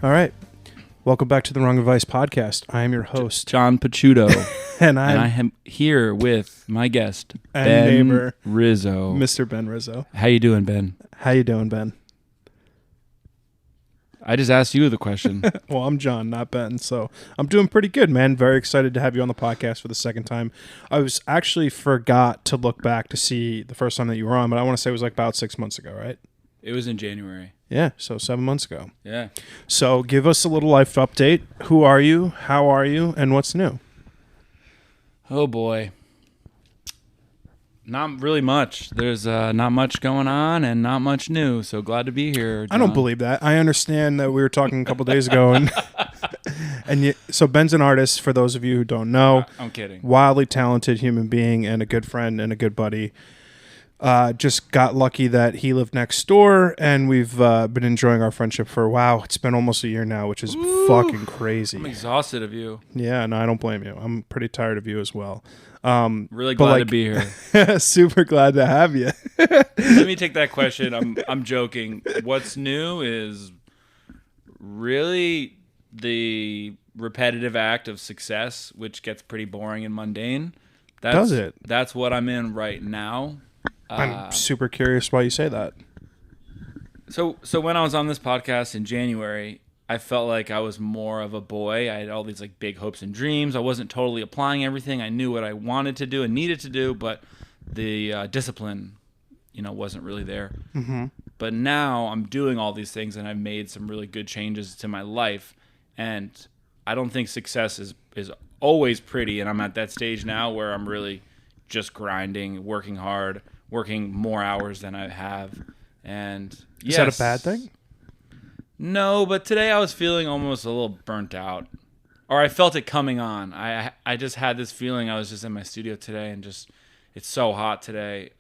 All right. Welcome back to the Wrong Advice podcast. I am your host, John Pachuto, and I am here with my guest, and Ben neighbor, Rizzo. Mr. Ben Rizzo. How you doing, Ben? How you doing, Ben? I just asked you the question. Well, I'm John, not Ben, so I'm doing pretty good, man. Very excited to have you on the podcast for the second time. I was actually forgot to look back to see the first time that you were on, but I want to say it was like about 6 months ago, right? It was in January. Yeah, so 7 months ago. Yeah. So give us a little life update. Who are you? How are you? And what's new? Oh, boy. Not really much. There's not much going on and not much new, so glad to be here, John. I don't believe that. I understand that we were talking a couple days ago, and so Ben's an artist, for those of you who don't know. I'm kidding. Wildly talented human being and a good friend and a good buddy. Just got lucky that he lived next door, and we've been enjoying our friendship for, wow, it's been almost a year now, which is fucking crazy. I'm exhausted of you. Yeah, no, I don't blame you. I'm pretty tired of you as well. Really glad to be here. Super glad to have you. Let me take that question. I'm joking. What's new is really the repetitive act of success, which gets pretty boring and mundane. Does it? That's what I'm in right now. I'm super curious why you say that. So when I was on this podcast in January, I felt like I was more of a boy. I had all these like big hopes and dreams. I wasn't totally applying everything. I knew what I wanted to do and needed to do, but the discipline, wasn't really there. Mm-hmm. But now I'm doing all these things, and I've made some really good changes to my life. And I don't think success is always pretty. And I'm at that stage now where I'm really just grinding, working hard, working more hours than I have. And Is that a bad thing? No, but today I was feeling almost a little burnt out, or I felt it coming on. I just had this feeling. I was just in my studio today, and just it's so hot today.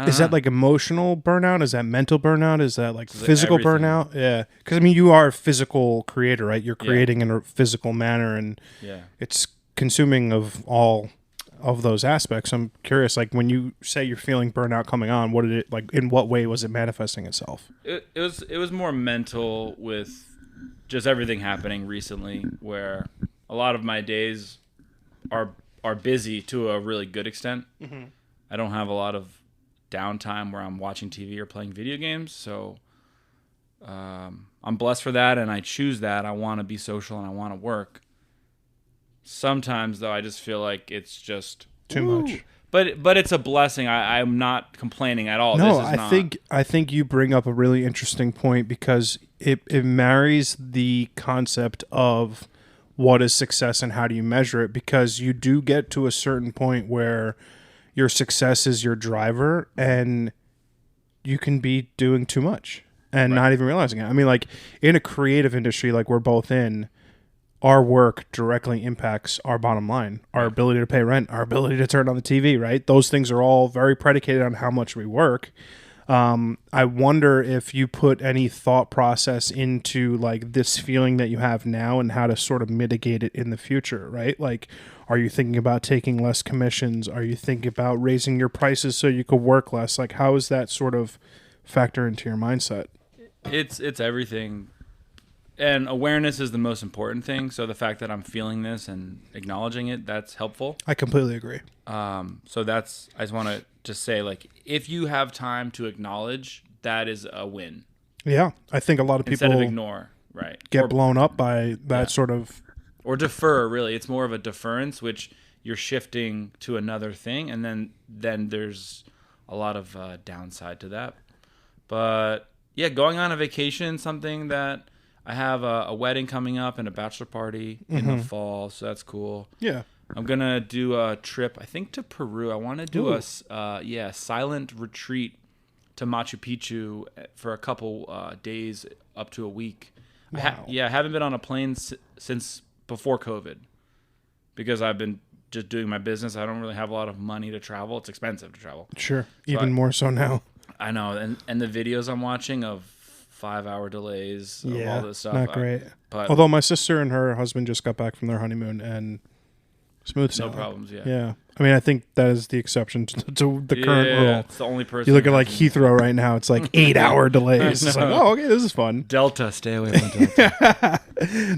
Is that like emotional burnout? Is that mental burnout? Is that like physical everything. burnout? Yeah, because I mean, you are a physical creator, right? You're creating in a physical manner, and it's consuming of all of those aspects. I'm curious, like when you say you're feeling burnout coming on, what did it like? In what way was it manifesting itself? It was more mental with just everything happening recently, where a lot of my days are busy to a really good extent. Mm-hmm. I don't have a lot of downtime where I'm watching TV or playing video games, so I'm blessed for that, and I choose that. I want to be social and I want to work. Sometimes, though, I just feel like it's just too much. But it's a blessing. I'm not complaining at all. No, this is I think you bring up a really interesting point, because it marries the concept of what is success and how do you measure it, because you do get to a certain point where your success is your driver, and you can be doing too much and not even realizing it. I mean, like in a creative industry like we're both in, our work directly impacts our bottom line, our ability to pay rent, our ability to turn on the TV, right? Those things are all very predicated on how much we work. I wonder if you put any thought process into like this feeling that you have now and how to sort of mitigate it in the future, right? Like, are you thinking about taking less commissions? Are you thinking about raising your prices so you could work less? Like, how is that sort of factor into your mindset? It's everything. And awareness is the most important thing. So the fact that I'm feeling this and acknowledging it, that's helpful. I completely agree. So I just want to just say, like, if you have time to acknowledge, that is a win. Yeah. I think a lot of people instead of ignore, right? Get blown up by that sort of. Or defer, really. It's more of a deference, which you're shifting to another thing. And then there's a lot of downside to that. But yeah, going on a vacation, something that I have a wedding coming up and a bachelor party in the fall, so that's cool. Yeah. I'm going to do a trip, I think, to Peru. I want to do a silent retreat to Machu Picchu for a couple days up to a week. Wow. I haven't been on a plane since before COVID, because I've been just doing my business. I don't really have a lot of money to travel. It's expensive to travel. Sure. Even more so now. I know. And the videos I'm watching of 5-hour delays of all this stuff. Not great. But although my sister and her husband just got back from their honeymoon, and Smooth no sailing. problems. Yeah. Yeah. I mean, I think that is the exception to the current rule. It's the only person. You look at like Heathrow right now; it's like 8-hour delays. It's like, oh, okay, this is fun. Delta, stay away from Delta.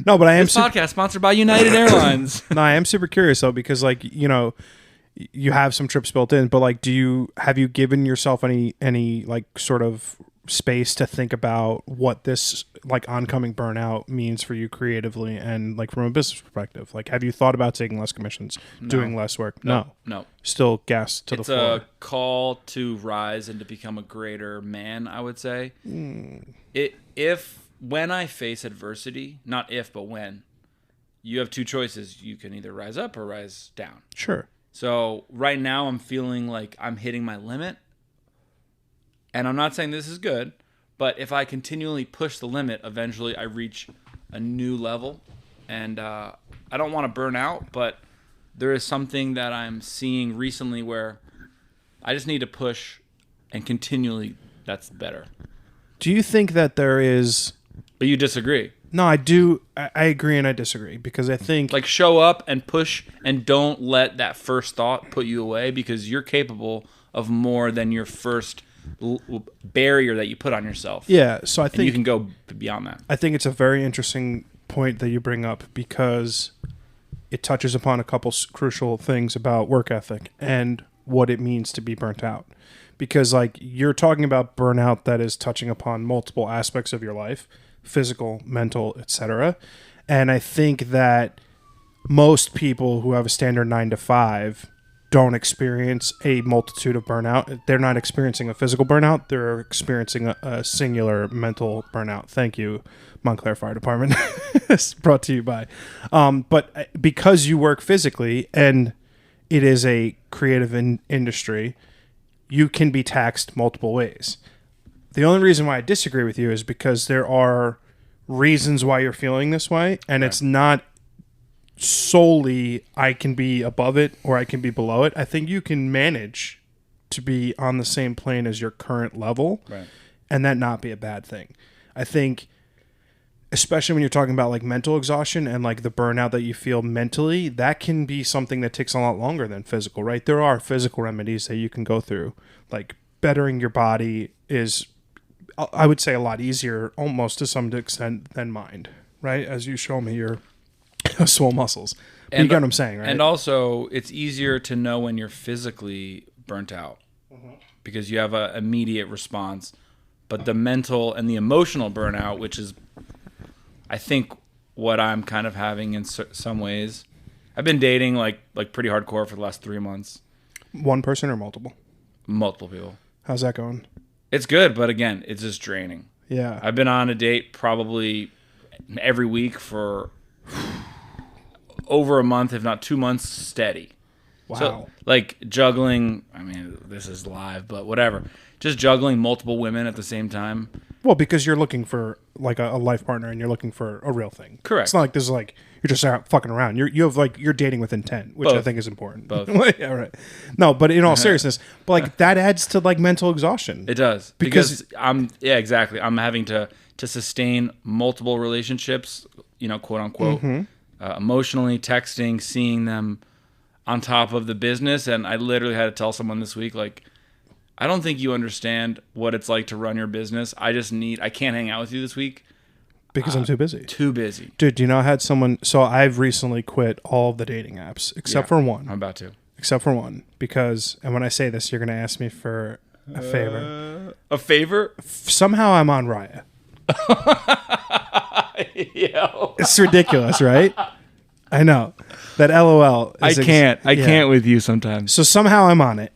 No, but I am This podcast sponsored by United Airlines. No, I am super curious though, because like, you know, you have some trips built in, but like, have you given yourself any like sort of space to think about what this like oncoming burnout means for you creatively and like from a business perspective? Like, have you thought about taking less commissions, doing less work? No. Still gas to the floor. It's a call to rise and to become a greater man, I would say. When I face adversity, not if, but when, you have two choices. You can either rise up or rise down. Sure. So right now I'm feeling like I'm hitting my limit. And I'm not saying this is good, but if I continually push the limit, eventually I reach a new level. And I don't want to burn out, but there is something that I'm seeing recently where I just need to push and continually, that's better. Do you think that there is... But you disagree. No, I do. I agree and I disagree because I think... Like, show up and push and don't let that first thought put you away because you're capable of more than your first barrier that you put on yourself. Yeah, so I think... And you can go beyond that. I think it's a very interesting point that you bring up because it touches upon a couple crucial things about work ethic and what it means to be burnt out. Because, like, you're talking about burnout that is touching upon multiple aspects of your life, physical, mental, etc. And I think that most people who have a standard 9 to 5 don't experience a multitude of burnout. They're not experiencing a physical burnout. They're experiencing a singular mental burnout. Thank you, Montclair Fire Department. It's brought to you by. But because you work physically and it is a creative industry, you can be taxed multiple ways. The only reason why I disagree with you is because there are reasons why you're feeling this way, and It's not solely I can be above it or I can be below it. I think you can manage to be on the same plane as your current level, and that not be a bad thing. I think, especially when you're talking about like mental exhaustion and like the burnout that you feel mentally, that can be something that takes a lot longer than physical, right? There are physical remedies that you can go through. Like bettering your body is, I would say, a lot easier almost to some extent than mind, right? As you show me your swole muscles. But you get what I'm saying, right? And also, it's easier to know when you're physically burnt out because you have an immediate response. But the mental and the emotional burnout, which is, I think, what I'm kind of having in some ways. I've been dating like pretty hardcore for the last 3 months. One person or multiple? Multiple people. How's that going? It's good, but again, it's just draining. Yeah. I've been on a date probably every week for over a month, if not 2 months, steady. Wow. So, like, juggling, I mean, this is live, but whatever. Just juggling multiple women at the same time. Well, because you're looking for, like, a life partner and you're looking for a real thing. Correct. It's not like this is, like, you're just out fucking around. You're dating with intent, which Both. I think is important. Both. Yeah, right. No, but in all seriousness, but, like, that adds to, like, mental exhaustion. It does. Because exactly. I'm having to sustain multiple relationships, quote unquote, emotionally, texting, seeing them on top of the business. And I literally had to tell someone this week, like, I don't think you understand what it's like to run your business. I can't hang out with you this week. Because I'm too busy. Too busy. Dude, do you know I had someone... So I've recently quit all of the dating apps, except for one. I'm about to. Except for one. Because, and when I say this, you're going to ask me for a favor. A favor? Somehow I'm on Raya. Yo. It's ridiculous, right? I know. That LOL is... I can't with you sometimes. So somehow I'm on it.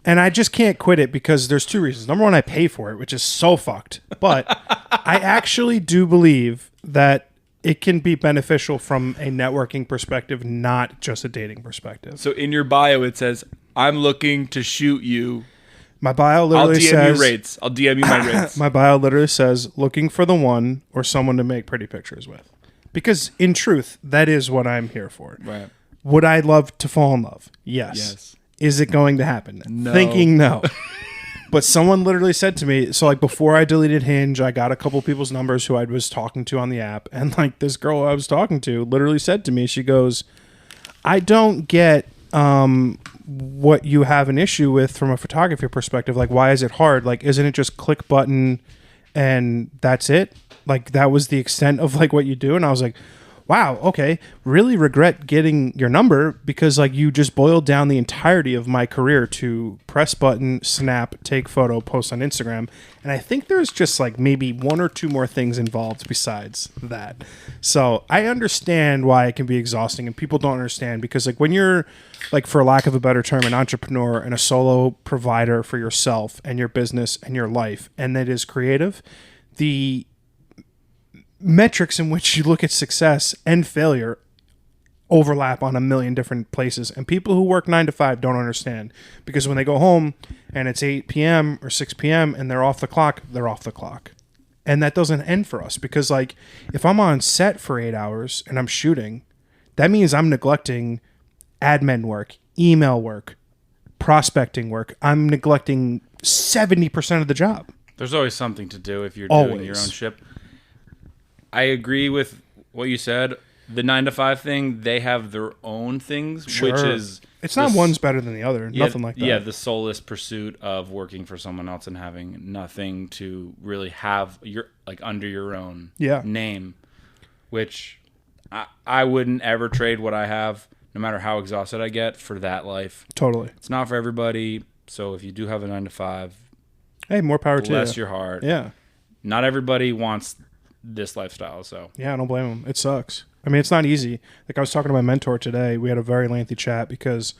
And I just can't quit it because there's two reasons. Number one, I pay for it, which is so fucked. But I actually do believe that it can be beneficial from a networking perspective, not just a dating perspective. So in your bio, it says, I'm looking to shoot you. My bio literally says... I'll DM you my rates. My bio literally says, looking for the one or someone to make pretty pictures with. Because in truth, that is what I'm here for. Right. Would I love to fall in love? Yes. Is it going to happen? No. Thinking no. But someone literally said to me, so like before I deleted Hinge, I got a couple people's numbers who I was talking to on the app. And like this girl I was talking to literally said to me, she goes, I don't get what you have an issue with from a photography perspective. Like, why is it hard? Like, isn't it just click button and that's it? Like, that was the extent of like what you do. And I was like, wow, okay, really regret getting your number because like you just boiled down the entirety of my career to press button, snap, take photo, post on Instagram. And I think there's just like maybe one or two more things involved besides that. So I understand why it can be exhausting and people don't understand because like when you're like, for lack of a better term, an entrepreneur and a solo provider for yourself and your business and your life, and that is creative, the metrics in which you look at success and failure overlap on a million different places. And people who work 9 to 5 don't understand because when they go home and it's 8 p.m. or 6 p.m. and they're off the clock, they're off the clock. And that doesn't end for us because like if I'm on set for 8 hours and I'm shooting, that means I'm neglecting admin work, email work, prospecting work. I'm neglecting 70% of the job. There's always something to do if you're Always. doing your own ship. I agree with what you said. The 9 to 5 thing, they have their own things, Sure. which is It's not one's better than the other. Nothing like that. Yeah, the soulless pursuit of working for someone else and having nothing to really have your like under your own name, which I wouldn't ever trade what I have, no matter how exhausted I get, for that life. Totally. It's not for everybody. So if you do have a 9 to 5, hey, more power to you. bless your heart. Yeah. Not everybody wants this lifestyle, so yeah, I don't blame them. It sucks. I mean, it's not easy. Like I was talking to my mentor today. We had a very lengthy chat because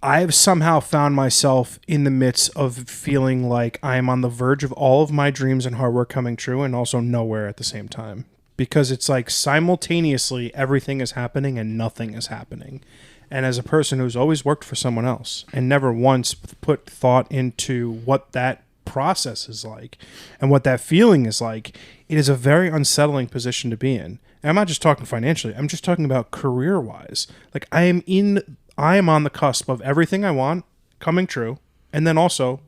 I've somehow found myself in the midst of feeling like I'm on the verge of all of my dreams and hard work coming true and also nowhere at the same time. Because it's like simultaneously everything is happening and nothing is happening. And as a person who's always worked for someone else and never once put thought into what that process is like and what that feeling is like, it is a very unsettling position to be in. And I'm not just talking financially. I'm just talking about career-wise. Like I am on the cusp of everything I want coming true, and then also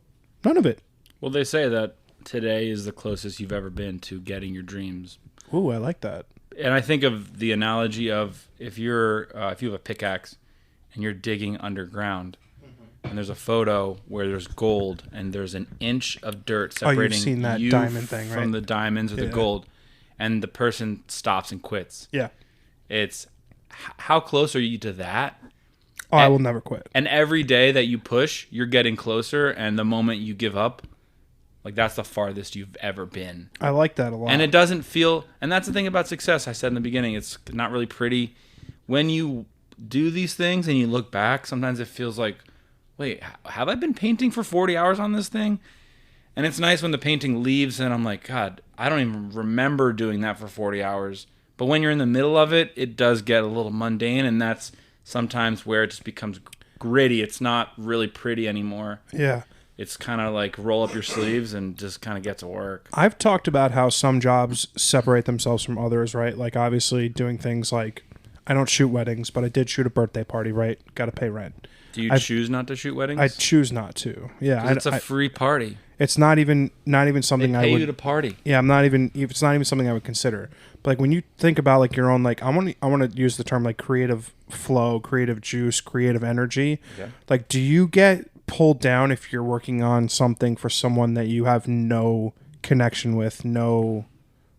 none of it. Well, they say that today is the closest you've ever been to getting your dreams. Ooh, I like that. And I think of the analogy of if you have a pickaxe and you're digging underground, and there's a photo where there's gold and there's an inch of dirt separating you've seen that you diamond thing, right? from the diamonds or the gold, and the person stops and quits. Yeah. It's how close are you to that? Oh, I will never quit. And every day that you push, you're getting closer, and the moment you give up, like that's the farthest you've ever been. I like that a lot. And it doesn't feel, and that's the thing about success. I said in the beginning, it's not really pretty. When you do these things and you look back, sometimes it feels like, wait, have I been painting for 40 hours on this thing? And it's nice when the painting leaves and I'm like, God, I don't even remember doing that for 40 hours. But when you're in the middle of it, it does get a little mundane, and that's sometimes where it just becomes gritty. It's not really pretty anymore. Yeah. It's kind of like roll up your sleeves and just kind of get to work. I've talked about how some jobs separate themselves from others, right? Like obviously doing things like, I don't shoot weddings, but I did shoot a birthday party, right? Got to pay rent. Do you choose not to shoot weddings? I choose not to. Yeah, it's a free party. It's not even something they I pay would. you to party. Yeah, I'm not even. It's not even something I would consider. But like when you think about like your own, like I want to use the term like creative flow, creative juice, creative energy. Okay. Like, do you get pulled down if you're working on something for someone that you have no connection with, no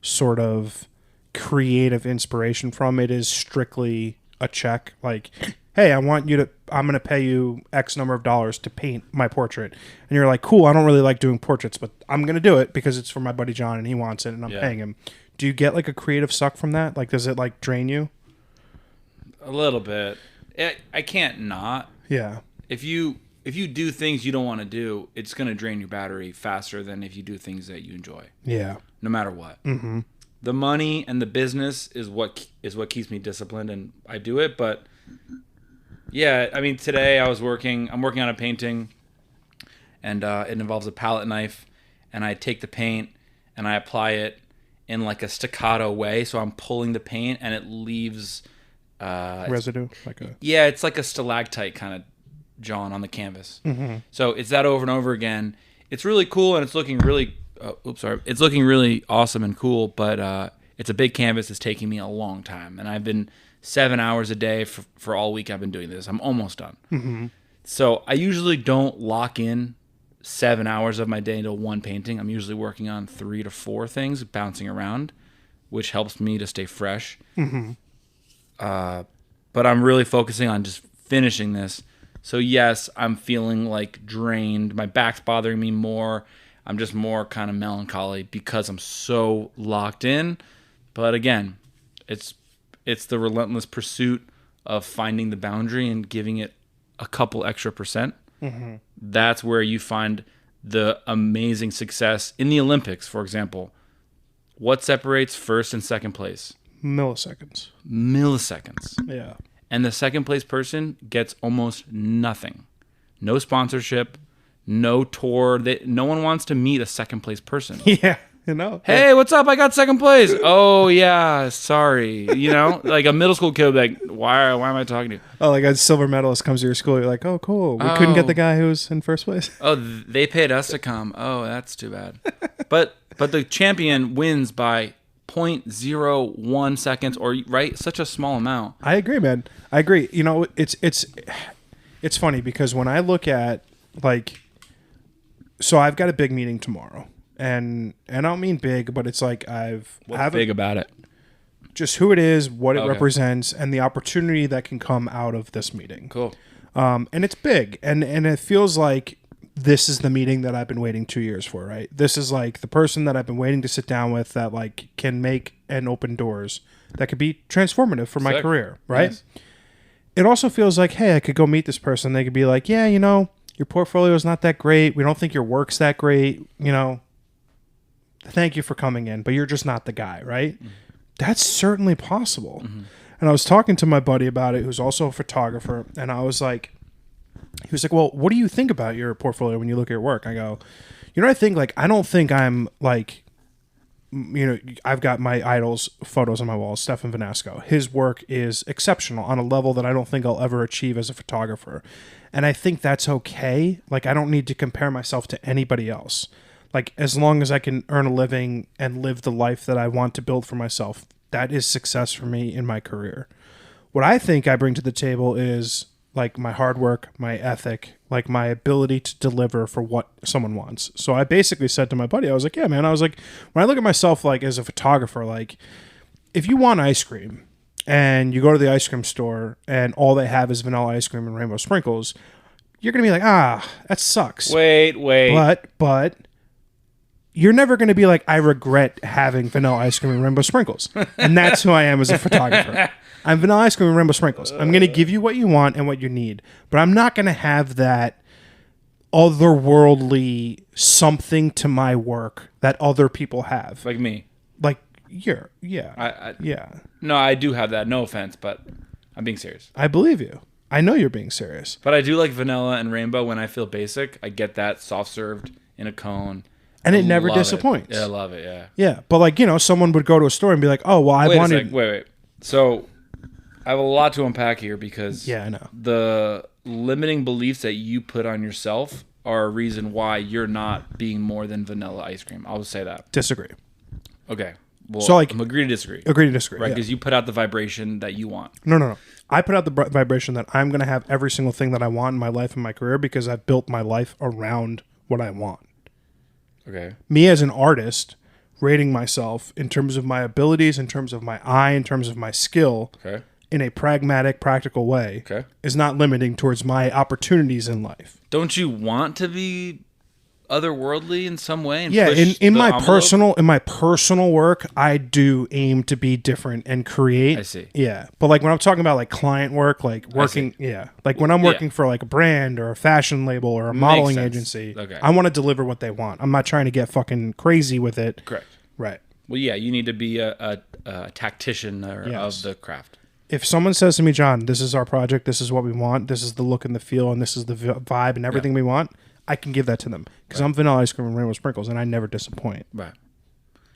sort of creative inspiration from? It is strictly a check. Like, hey, I'm going to pay you X number of dollars to paint my portrait. And you're like, cool, I don't really like doing portraits, but I'm going to do it because it's for my buddy John and he wants it and I'm paying him. Do you get like a creative suck from that? Like, does it like drain you? A little bit. I can't not. Yeah. If you do things you don't want to do, it's going to drain your battery faster than if you do things that you enjoy. Yeah. No matter what. Mm-hmm. The money and the business is what keeps me disciplined, and I do it. But yeah, I mean, today I'm working on a painting, and it involves a palette knife, and I take the paint and I apply it in like a staccato way, so I'm pulling the paint and it leaves residue, it's like a stalactite kind of John on the canvas. Mm-hmm. So it's that over and over again. It's really cool, and it's looking really it's looking really awesome and cool, but it's a big canvas. It's taking me a long time, and I've been 7 hours a day for all week I've been doing this. I'm almost done. So I usually don't lock in 7 hours of my day into one painting. I'm usually working on 3 to 4 things, bouncing around, which helps me to stay fresh. But I'm really focusing on just finishing this. So yes, I'm feeling like drained. My back's bothering me more. I'm just more kind of melancholy because I'm so locked in. But again, it's the relentless pursuit of finding the boundary and giving it a couple extra percent. That's where you find the amazing success in the Olympics, for example. What separates first and second place? Milliseconds. Yeah. And the second place person gets almost nothing. No sponsorship, no tour. No one wants to meet a second place person. Yeah. You know, hey, what's up? I got second place. Oh yeah, sorry. Like a middle school kid would be like, why am I talking to you? Oh, like a silver medalist comes to your school. You're like, oh, cool. We couldn't get the guy who's in first place. Oh, they paid us to come. Oh, that's too bad. But the champion wins by 0.01 seconds, or right, such a small amount. I agree, man. I agree. It's funny because when I look at so I've got a big meeting tomorrow. And I don't mean big, but it's like What's big about it? Just who it is, what it represents, and the opportunity that can come out of this meeting. Cool. And it's big, and it feels like this is the meeting that I've been waiting 2 years for, right? This is like the person that I've been waiting to sit down with that like can make and open doors that could be transformative for my career, right? Nice. It also feels like, hey, I could go meet this person. They could be like, yeah, your portfolio is not that great. We don't think your work's that great, Thank you for coming in, but you're just not the guy, right? That's certainly possible. And I was talking to my buddy about it, who's also a photographer, and he was like, well, what do you think about your portfolio when you look at your work? I go, I think I don't think I'm like, I've got my idol's photos on my wall, Stefan Vanasco. His work is exceptional on a level that I don't think I'll ever achieve as a photographer. And I think that's okay. Like, I don't need to compare myself to anybody else. Like, as long as I can earn a living and live the life that I want to build for myself, that is success for me in my career. What I think I bring to the table is, like, my hard work, my ethic, like, my ability to deliver for what someone wants. So I basically said to my buddy, I was like, yeah, man, when I look at myself, like, as a photographer, like, if you want ice cream and you go to the ice cream store and all they have is vanilla ice cream and rainbow sprinkles, you're going to be like, that sucks. Wait. But you're never going to be like, I regret having vanilla ice cream and rainbow sprinkles. And that's who I am as a photographer. I'm vanilla ice cream and rainbow sprinkles. I'm going to give you what you want and what you need. But I'm not going to have that otherworldly something to my work that other people have. Like me. Like, yeah. Yeah. No, I do have that. No offense, but I'm being serious. I believe you. I know you're being serious. But I do like vanilla and rainbow when I feel basic. I get that soft served in a cone. And it never disappoints. Yeah, I love it, yeah. Yeah, but someone would go to a store and be like, oh, well, I wanted... Wait. So, I have a lot to unpack here because... Yeah, I know. The limiting beliefs that you put on yourself are a reason why you're not being more than vanilla ice cream. I'll just say that. Disagree. Okay. Well, so I'm agree to disagree. Agree to disagree, right? Because you put out the vibration that you want. No. I put out the vibration that I'm going to have every single thing that I want in my life and my career because I've built my life around what I want. Okay. Me as an artist, rating myself in terms of my abilities, in terms of my eye, in terms of my skill, in a pragmatic, practical way, is not limiting towards my opportunities in life. Don't you want to be otherworldly in some way? And yeah, in my envelope? personal work, I do aim to be different and create. I see. Yeah, but like when I'm talking about like client work, like working, like when I'm working for like a brand or a fashion label or a modeling agency, I want to deliver what they want. I'm not trying to get fucking crazy with it. Correct. Right. Well, yeah, you need to be a tactician of the craft. If someone says to me, John, this is our project, this is what we want, this is the look and the feel, and this is the vibe and everything we want, I can give that to them because I'm vanilla ice cream and rainbow sprinkles, and I never disappoint. Right.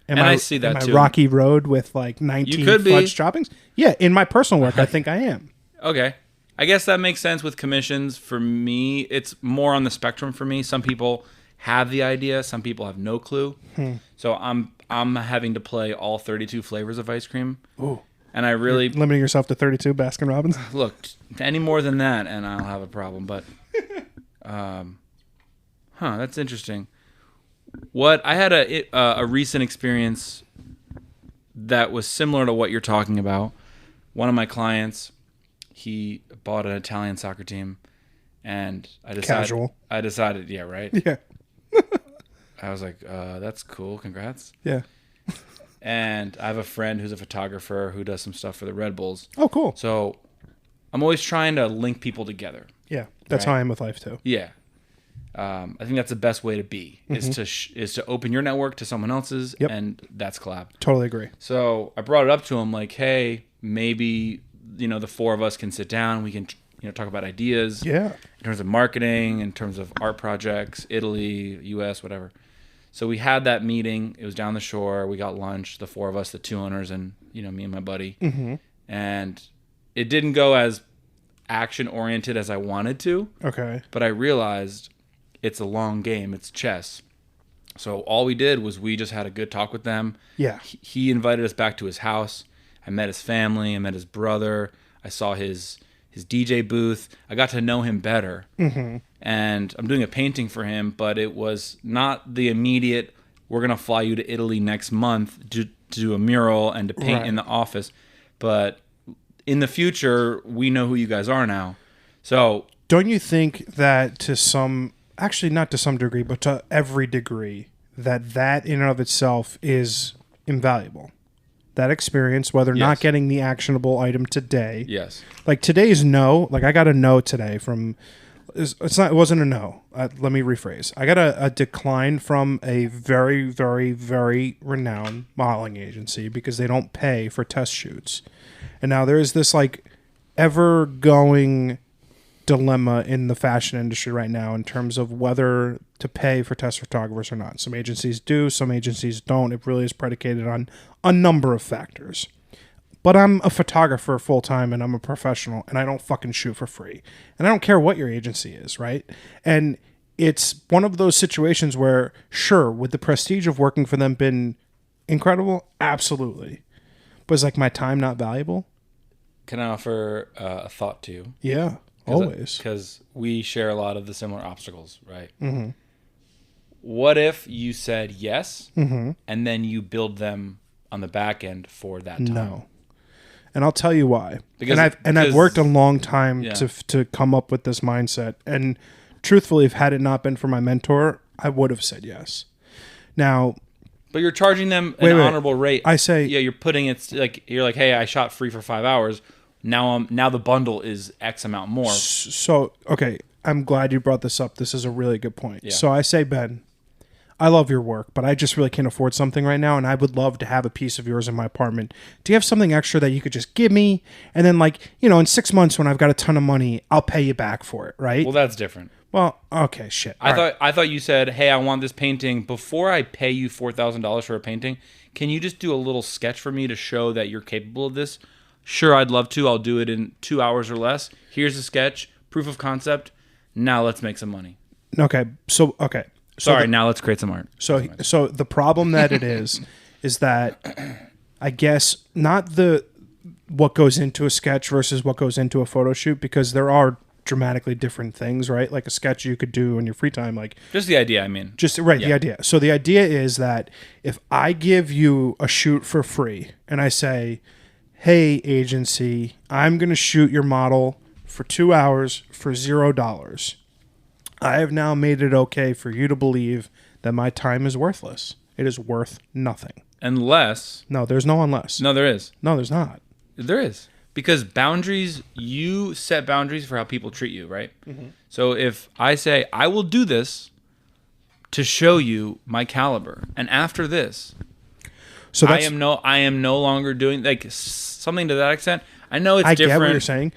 I see that too. Rocky Road with like 19 fudge toppings? Yeah, in my personal work, I think I am. Okay. I guess that makes sense with commissions. For me, it's more on the spectrum for me. Some people have the idea, some people have no clue. So I'm having to play all 32 flavors of ice cream. Ooh. And I really... Limiting yourself to 32 Baskin Robbins? Look, any more than that, and I'll have a problem. But, that's interesting. I had a recent experience that was similar to what you're talking about. One of my clients, he bought an Italian soccer team, and I decided, yeah, right? Yeah. I was like, that's cool. Congrats. Yeah. And I have a friend who's a photographer who does some stuff for the Red Bulls. Oh, cool. So I'm always trying to link people together. Yeah. That's how I am with life, too. Yeah. I think that's the best way to be, is to open your network to someone else's, and that's collab. Totally agree. So I brought it up to him like, hey, maybe, the four of us can sit down. We can, talk about ideas. Yeah. In terms of marketing, in terms of art projects, Italy, US, whatever. So we had that meeting. It was down the shore. We got lunch, the four of us, the two owners, and, me and my buddy. Mm-hmm. And it didn't go as action-oriented as I wanted to. Okay. But I realized it's a long game. It's chess. So all we did was we just had a good talk with them. Yeah. He invited us back to his house. I met his family. I met his brother. I saw his DJ booth. I got to know him better. Mm-hmm. And I'm doing a painting for him, but it was not the immediate, we're going to fly you to Italy next month to do a mural and to paint in the office. But in the future, we know who you guys are now. So don't you think that actually not to some degree, but to every degree, that in and of itself is invaluable? That experience, whether not getting the actionable item today. Yes. Like today's no, like I got a no today from, it wasn't a no. Let me rephrase. I got a decline from a very, very, very renowned modeling agency because they don't pay for test shoots. And now there's this like ever going dilemma in the fashion industry right now in terms of whether to pay for test photographers or not. Some agencies do, some agencies don't. It really is predicated on a number of factors. But I'm a photographer full time and I'm a professional and I don't fucking shoot for free. And I don't care what your agency is, right? And it's one of those situations where, sure, would the prestige of working for them been incredible? Absolutely. But is like my time not valuable? Can I offer a thought to you? Yeah. Always. Because we share a lot of the similar obstacles, right? Mm-hmm. What if you said yes, and then you build them on the back end for that time? No. And I'll tell you why. Because I've worked a long time to come up with this mindset. And truthfully, if had it not been for my mentor, I would have said yes. Now... But you're charging them an honorable rate. I say... Yeah, you're putting it... You're like, hey, I shot free for 5 hours. Now the bundle is X amount more. So, okay, I'm glad you brought this up. This is a really good point. Yeah. So I say, Ben, I love your work, but I just really can't afford something right now, and I would love to have a piece of yours in my apartment. Do you have something extra that you could just give me? And then, in 6 months when I've got a ton of money, I'll pay you back for it, right? Well, that's different. Well, okay, shit. I thought you said, hey, I want this painting. Before I pay you $4,000 for a painting, can you just do a little sketch for me to show that you're capable of this? Sure, I'd love to. I'll do it in 2 hours or less. Here's a sketch, proof of concept. Now let's make some money. Okay. Now let's create some art. So the problem that it is that I guess not what goes into a sketch versus what goes into a photo shoot, because there are dramatically different things, right? Like a sketch you could do in your free time, like just the idea. I mean, the idea. So the idea is that if I give you a shoot for free and I say, hey, agency, I'm going to shoot your model for 2 hours for $0. I have now made it okay for you to believe that my time is worthless. It is worth nothing. Unless... No, there's no unless. No, there is. No, there's not. There is. Because boundaries, you set boundaries for how people treat you, right? Mm-hmm. So if I say, I will do this to show you my caliber, and after this... So I am no longer doing something to that extent. I know it's different. I get what you're saying.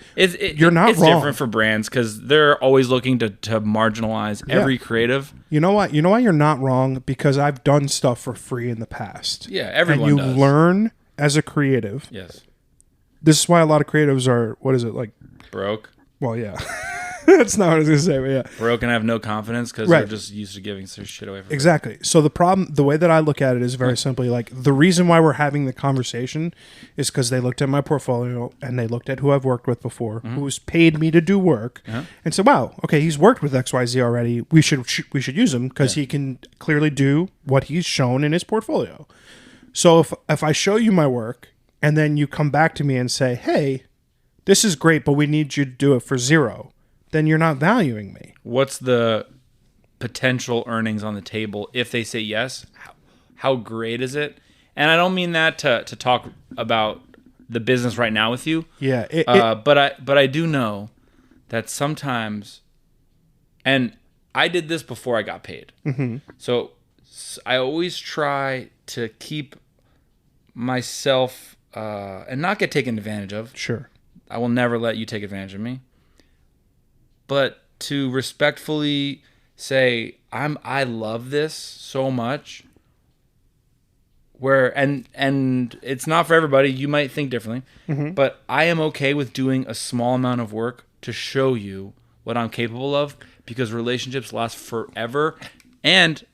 You're not wrong. It's different for brands because they're always looking to marginalize every creative. You know what? You know why you're not wrong? Because I've done stuff for free in the past. Yeah, everyone does. And you learn as a creative. Yes. This is why a lot of creatives are, what is it, like? Broke. Well, yeah. That's not what I was going to say, but yeah. Broke and have no confidence because Right. they're just used to giving their shit away for free. Exactly. So the way that I look at it is very simply like the reason why we're having the conversation is because they looked at my portfolio and they looked at who I've worked with before, who's paid me to do work, and said, "Wow, okay, he's worked with XYZ already. We should use him because he can clearly do what he's shown in his portfolio." So if I show you my work and then you come back to me and say, "Hey, this is great, but we need you to do it for $0," then you're not valuing me. What's the potential earnings on the table if they say yes? How great is it? And I don't mean that to talk about the business right now with you. Yeah. But I do know that sometimes, and I did this before I got paid. Mm-hmm. So I always try to keep myself and not get taken advantage of. Sure. I will never let you take advantage of me. But to respectfully say, I love this so much. Where and it's not for everybody. You might think differently, but I am okay with doing a small amount of work to show you what I'm capable of, because relationships last forever. And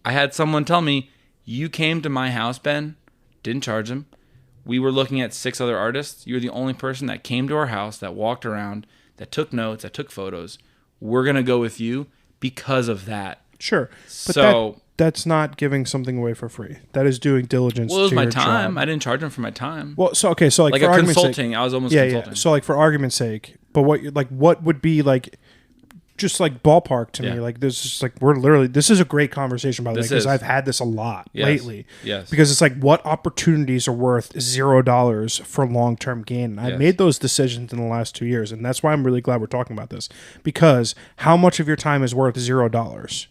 I had someone tell me, "You came to my house, Ben, didn't charge him. We were looking at 6 other artists. You're the only person that came to our house, that walked around, that took notes, that took photos. We're gonna go with you because of that." Sure. But So that's not giving something away for free. That is doing diligence. well, it was to my your time. job. I didn't charge him for my time. Well, so okay, so Like for a argument's consulting, sake, I was almost yeah, consulting. yeah. So like for argument's sake, but what would be like, just like ballpark to me, Yeah. like this is like we're literally this is a great conversation by the way, This because is. I've had this a lot Yes. lately. Yes. Because it's like what opportunities are worth $0 for long term gain. And I've Yes. made those decisions in the last 2 years, and that's why I'm really glad we're talking about this. Because how much of your time is worth $0?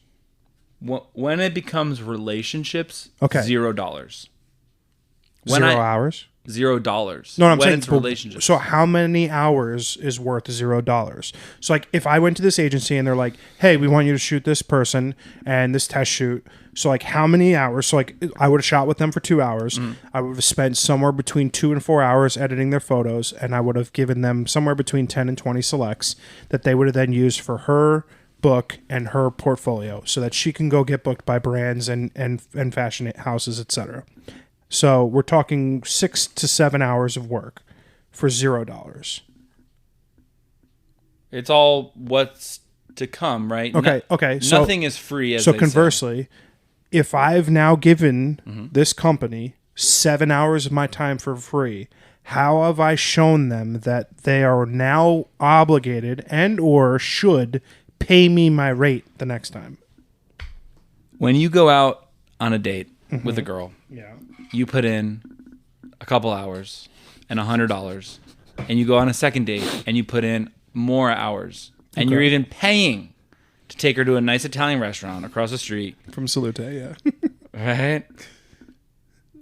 When it becomes relationships, Okay. $0. 0 hours? $0. No, I'm when saying it's but- relationships. So how many hours is worth $0? So like if I went to this agency and they're like, "Hey, we want you to shoot this person and this test shoot." So like how many hours? So like I would have shot with them for 2 hours. I would have spent somewhere between 2 and 4 hours editing their photos, and I would have given them somewhere between 10 and 20 selects that they would have then used for her book and her portfolio so that she can go get booked by brands and fashion houses, etc. So we're talking 6 to 7 hours of work for $0. It's all what's to come, right? Okay. So nothing is free. As so they say. conversely, if I've now given this company 7 hours of my time for free, how have I shown them that they are now obligated and or should pay me my rate the next time? When you go out on a date with a girl, Yeah. you put in a couple hours and $100, and you go on a second date and you put in more hours, and you're even paying to take her to a nice Italian restaurant across the street. From Salute, yeah. Right?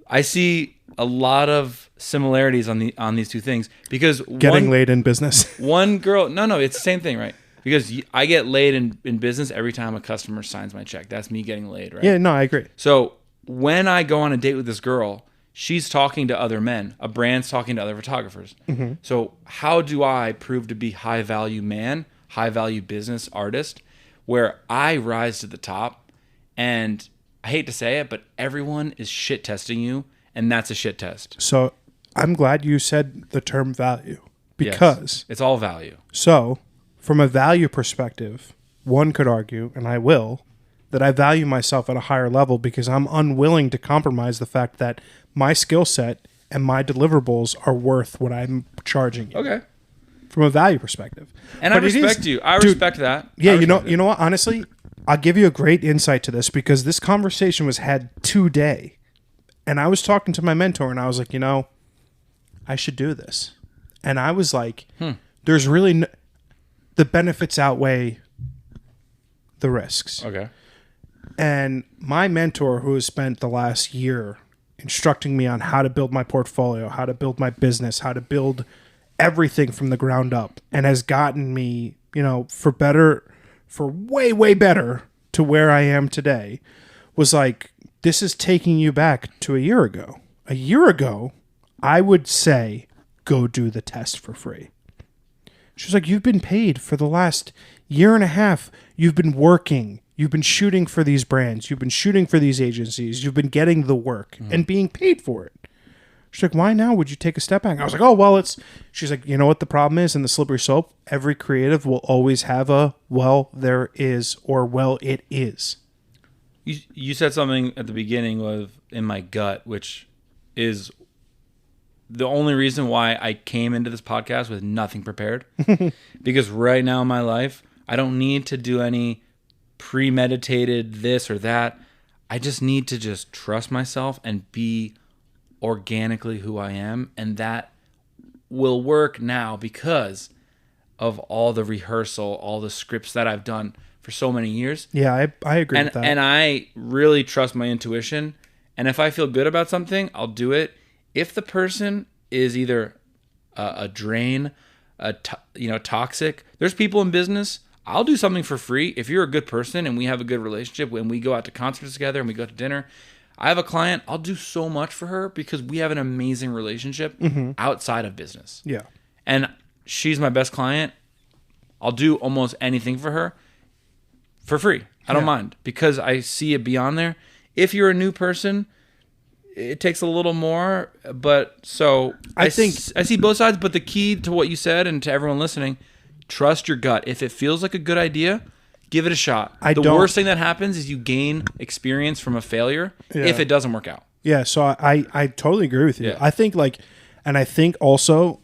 I see a lot of similarities on these two things, because Getting laid in business. one girl, no, it's the same thing, right? Because I get laid in business every time a customer signs my check. That's me getting laid, right? Yeah, no, I agree. So when I go on a date with this girl, she's talking to other men. A brand's talking to other photographers. So how do I prove to be high value man, high value business artist, where I rise to the top? And I hate to say it, but everyone is shit testing you, and that's a shit test. So I'm glad you said the term value, because It's all value. so from a value perspective, one could argue, and I will, that I value myself at a higher level because I'm unwilling to compromise the fact that my skill set and my deliverables are worth what I'm charging you. Okay. From a value perspective. And But I it is- respect you. I dude, respect that. Yeah, I you know respect it. what? Honestly, I'll give you a great insight to this because this conversation was had today. And I was talking to my mentor and I was like, I should do this. And I was like, there's really the benefits outweigh the risks. Okay. And my mentor, who has spent the last year instructing me on how to build my portfolio, how to build my business, how to build everything from the ground up, and has gotten me, for way, way better to where I am today, was like, this is taking you back to a year ago. A year ago, I would say, go do the test for free. She's like, you've been paid for the last year and a half. You've been working. You've been shooting for these brands. You've been shooting for these agencies. You've been getting the work and being paid for it. She's like, why now would you take a step back? I was like, oh, well, she's like, you know what the problem is in the slippery slope? Every creative will always have a, well, there is, or well, it is. You said something at the beginning of in my gut, which is the only reason why I came into this podcast with nothing prepared. Because right now in my life, I don't need to do any premeditated this or that. I just need to just trust myself and be organically who I am. And that will work now because of all the rehearsal, all the scripts that I've done for so many years. Yeah, I agree with that. And I really trust my intuition. And if I feel good about something, I'll do it. If the person is either a drain, toxic, there's people in business. I'll do something for free. If you're a good person and we have a good relationship, when we go out to concerts together and we go to dinner, I have a client, I'll do so much for her because we have an amazing relationship outside of business. Yeah. And she's my best client. I'll do almost anything for her for free. I don't mind because I see it beyond there. If you're a new person, it takes a little more, but so I see both sides, but the key to what you said and to everyone listening, trust your gut. If it feels like a good idea, give it a shot. The worst thing that happens is you gain experience from a failure if it doesn't work out. Yeah, so I totally agree with you. Yeah. I think and I think also,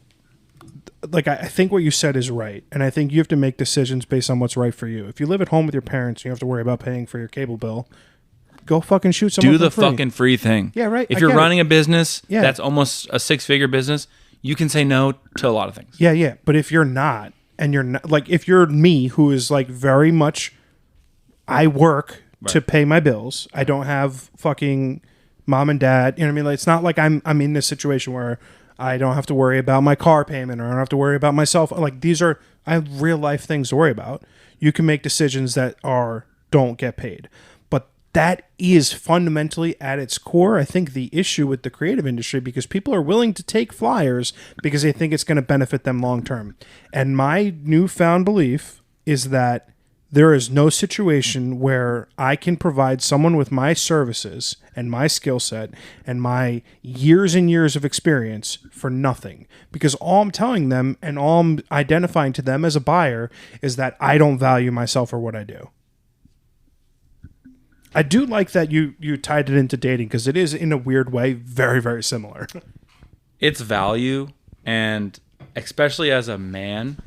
I think what you said is right. And I think you have to make decisions based on what's right for you. If you live at home with your parents, and you have to worry about paying for your cable bill, go fucking shoot someone. Do the fucking free thing. Yeah, right. If you're running a business that's almost a 6-figure business, you can say no to a lot of things. Yeah. But if you're not, and you're not, if you're me, who is very much, I work to pay my bills. I don't have fucking mom and dad. You know what I mean? It's not like I'm in this situation where I don't have to worry about my car payment or I don't have to worry about myself. I have real life things to worry about. You can make decisions that don't get paid. But that is fundamentally at its core, I think, the issue with the creative industry, because people are willing to take flyers because they think it's going to benefit them long term. And my newfound belief is that there is no situation where I can provide someone with my services and my skill set and my years and years of experience for nothing. Because all I'm telling them and all I'm identifying to them as a buyer is that I don't value myself or what I do. I do like that you tied it into dating, because it is, in a weird way, very, very similar. It's value, and especially as a man,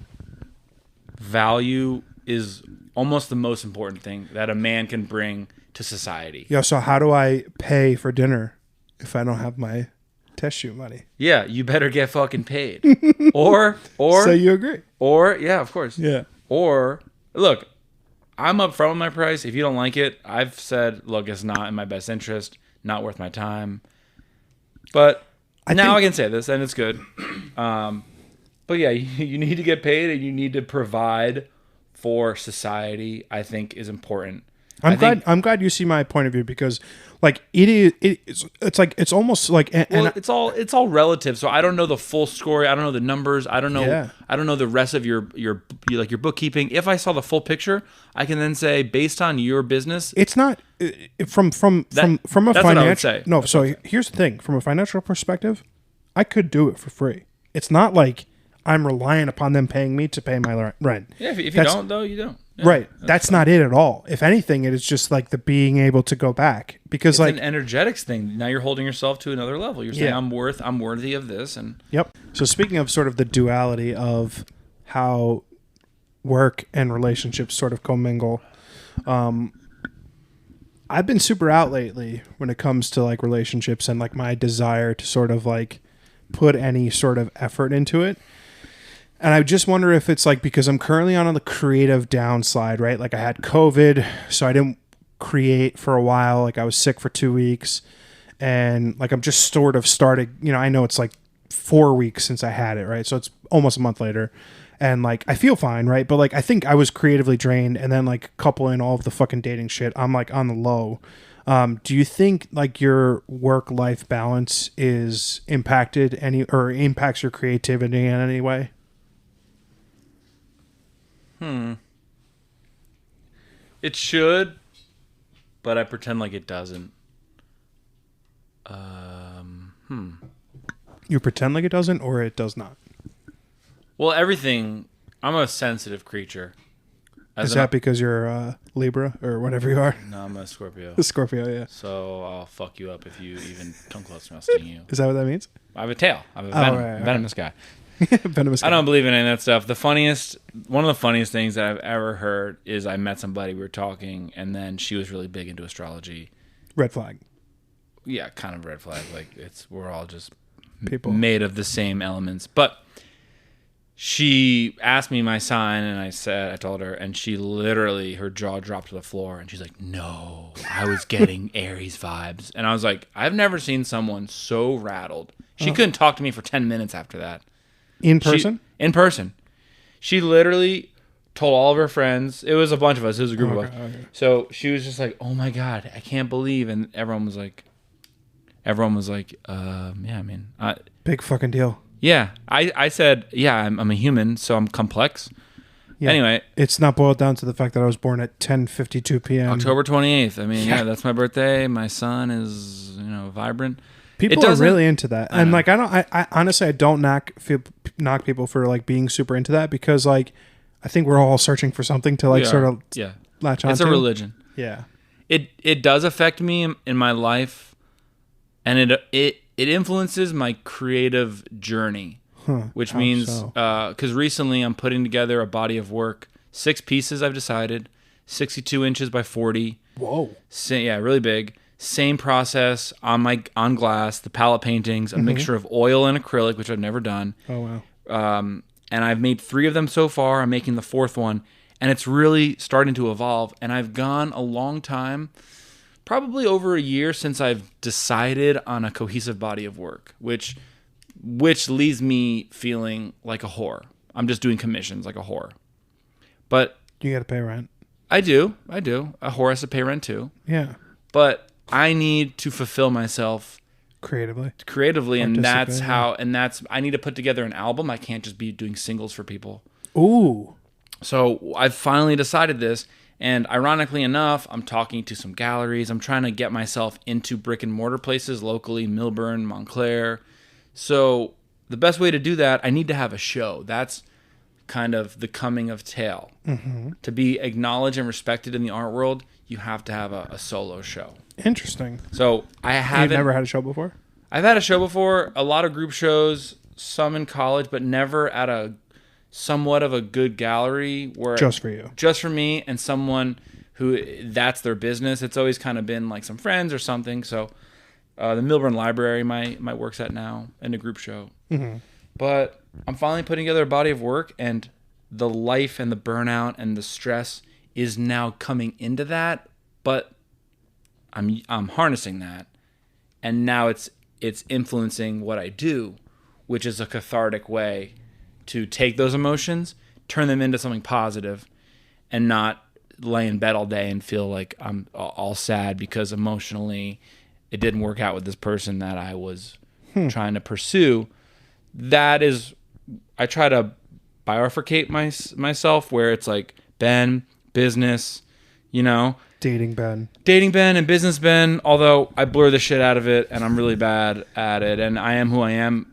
value is almost the most important thing that a man can bring to society. Yeah, so how do I pay for dinner if I don't have my test shoot money? Yeah, you better get fucking paid. or So you agree? Or yeah, of course. Yeah. Or look, I'm up front with my price. If you don't like it, I've said, look, it's not in my best interest, not worth my time. But I can say this, and it's good. But yeah, you need to get paid, and you need to provide for society. I think is important. I'm glad you see my point of view, because it's almost like it's all relative. So I don't know the full story. I don't know the numbers. I don't know. Yeah. I don't know the rest of your bookkeeping. If I saw the full picture, I can then say, based on your business, it's not from a that's financial. What I would say. No, so here's the thing: from a financial perspective, I could do it for free. It's not like I'm relying upon them paying me to pay my rent. Yeah, if you don't, though, you don't. Yeah, right. That's not it at all. If anything, it is just the being able to go back, because it's an energetics thing. Now you're holding yourself to another level. You're saying, I'm worthy of this. And yep. So speaking of sort of the duality of how work and relationships sort of commingle, I've been super out lately when it comes to relationships and my desire to sort of put any sort of effort into it. And I just wonder if it's because I'm currently on the creative downslide, right? I had COVID, so I didn't create for a while. I was sick for 2 weeks, and I'm just sort of started, I know it's 4 weeks since I had it, right? So it's almost a month later, and I feel fine, right? But I think I was creatively drained, and then couple in all of the fucking dating shit, I'm on the low. Do you think your work-life balance is impacted or impacts your creativity in any way? It should, but I pretend like it doesn't. You pretend like it doesn't, or it does not? Well, everything. I'm a sensitive creature. Is that because you're Libra or whatever you are? No, I'm a Scorpio. A Scorpio, yeah. So I'll fuck you up if you even come close to me. I'll sting you. Is that what that means? I have a tail. I'm a venomous guy. Venomous guy. I don't believe in any of that stuff. One of the funniest things that I've ever heard is I met somebody, we were talking, and then she was really big into astrology. Red flag. Yeah, kind of red flag. Like we're all just People made of the same elements. But she asked me my sign, and I told her, and she literally, her jaw dropped to the floor, and she's like, "No, I was getting Aries vibes," and I was like, "I've never seen someone so rattled." She couldn't talk to me for 10 minutes after that. In person? In person. She literally told all of her friends. It was a bunch of us. It was a group of us. Okay. So she was just like, "Oh my God, I can't believe," and everyone was like, yeah, I mean, big fucking deal. Yeah, I said, yeah, I'm a human, so I'm complex. Yeah. Anyway. It's not boiled down to the fact that I was born at 10:52 p.m. October 28th. I mean, yeah, that's my birthday. My sun is, vibrant. People are really into that. And like, I honestly, I don't knock people for like being super into that, because like, I think we're all searching for something to like sort of latch on to. It's a religion. Yeah. It does affect me in my life, and it influences my creative journey, which means because recently I'm putting together a body of work, 6 pieces. I've decided 62 inches by 40. Whoa. Yeah, really big. Same process on glass. The palette paintings, a mixture of oil and acrylic, which I've never done. Oh wow. And I've made 3 of them so far. I'm making the 4th one, and it's really starting to evolve. And I've gone a long time. Probably over a year since I've decided on a cohesive body of work, which leaves me feeling like a whore. I'm just doing commissions like a whore. But you got to pay rent. I do. A whore has to pay rent too. Yeah. But I need to fulfill myself creatively, and that's how. And I need to put together an album. I can't just be doing singles for people. Ooh. So I've finally decided this. And ironically enough, I'm talking to some galleries. I'm trying to get myself into brick and mortar places locally, Millburn, Montclair. So the best way to do that, I need to have a show. That's kind of the coming of tale. Mm-hmm. To be acknowledged and respected in the art world, you have to have a solo show. Interesting. So You've never had a show before? I've had a show before, a lot of group shows, some in college, but never at a somewhat of a good gallery where just for you, just for me, and someone who that's their business. It's always kind of been like some friends or something. So the Millburn Library my work's at now, in a group show. Mm-hmm. But I'm finally putting together a body of work, and the life and the burnout and the stress is now coming into that. But I'm harnessing that, and now it's influencing what I do, which is a cathartic way to take those emotions, turn them into something positive, and not lay in bed all day and feel like I'm all sad because emotionally it didn't work out with this person that I was trying to pursue. That is, I try to bifurcate myself, where it's like Ben, business, dating Ben and business Ben, although I blur the shit out of it and I'm really bad at it, and I am who I am.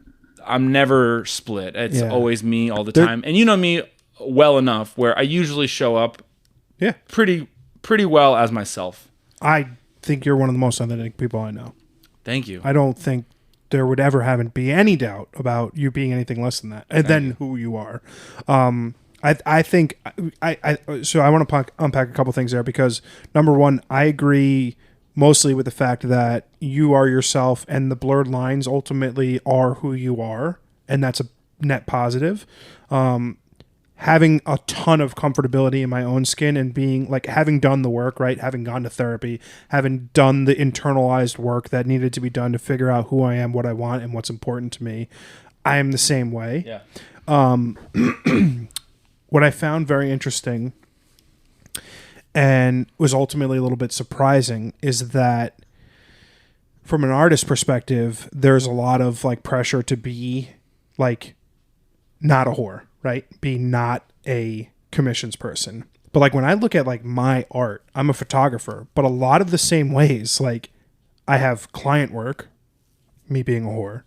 I'm never split. It's always me all the time. And you know me well enough where I usually show up pretty well as myself. I think you're one of the most authentic people I know. Thank you. I don't think there would ever be any doubt about you being anything less than that, and then who you are. I think so I want to unpack a couple things there, because number one, I agree mostly with the fact that you are yourself, and the blurred lines ultimately are who you are, and that's a net positive. Having a ton of comfortability in my own skin, and being like, having done the work, right? Having gone to therapy, having done the internalized work that needed to be done to figure out who I am, what I want, and what's important to me. I am the same way. Yeah. What I found very interesting, and was ultimately a little bit surprising, is that from an artist perspective, there's a lot of like pressure to be like not a whore, right? Be not a commissions person. But like when I look at like my art, I'm a photographer, but a lot of the same ways, like I have client work, me being a whore,